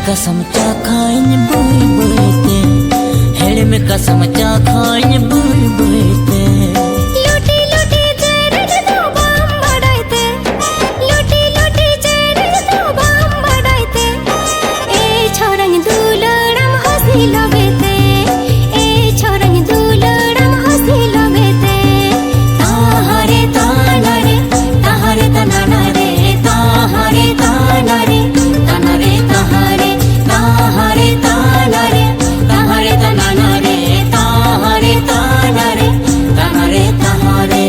कसम चाखाइन बुई बुईते हेड़ में कसम चाखाइन बुई बुईते लूटी लूटी जेरज तो बाम बढ़ाइते लूटी लूटी जेरज तो बाम बढ़ाइते ए छोरन दुलड़म हंसी लगेते ए छोरन दुलड़म हंसी लगेते ताहरे ताना रे ताहरे ताना रे ताहरे ताना रे ताना रे ताहरे ताहरे ताना रे ताहरे ताना रे ताहरे ताना रे ताना रे ताहरे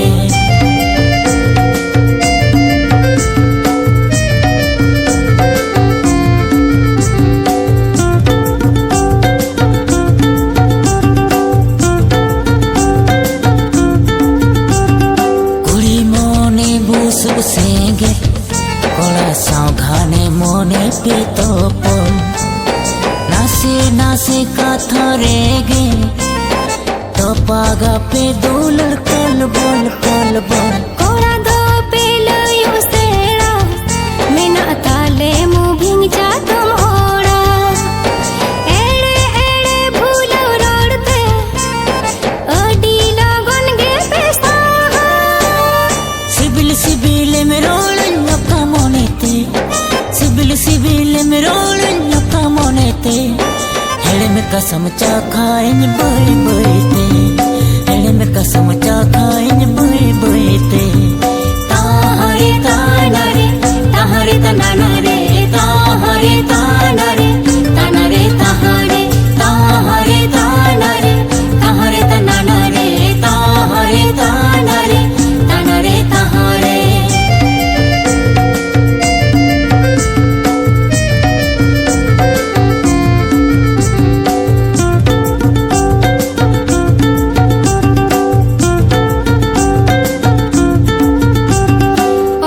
कुड़ी मोने बुसुब सेंगे कोड़ा सावघाने मोने पे तो पल नासे नासे काथा रेगे तो पागा पे दुलड़ कल बोल कोड़ा दो पेलो यो सेड़ा मेना ताले मुभिंग जा तुम ओड़ा एड़े एड़े भूलो रोड़ते अडी लगन गे पेस्ता सिबिल सिबिल में रोलन लका मोनेते सिबिल सिबिल में रोलन लका मोनेते हेड़ में कसम चाखाइन बुई बुईते हेड़ में कसम चाखाइन बुई बुईते ताहरे ताना रे ताहरे ताना रे ताहरे ताना रे ताना रे ताहरे ताहरे ताना रे ताहरे ताना रे ताहरे ताना रे ताना रे ताहरे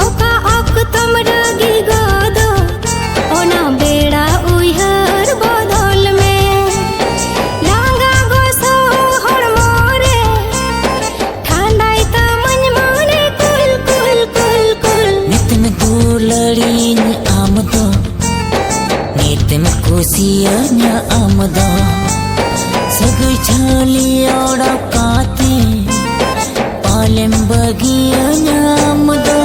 ओका ओक तुम रगी गोदो ओना बेड़ा उइहर बदल में लांगा गोसो हर मोरे ठंडाई त मन मोने कुल कुल कुल कुल नितन दुलड़ीन आमदो नितन कुसियन आमदो सगई छलियोड़ा काते पालेम बगियन आमदो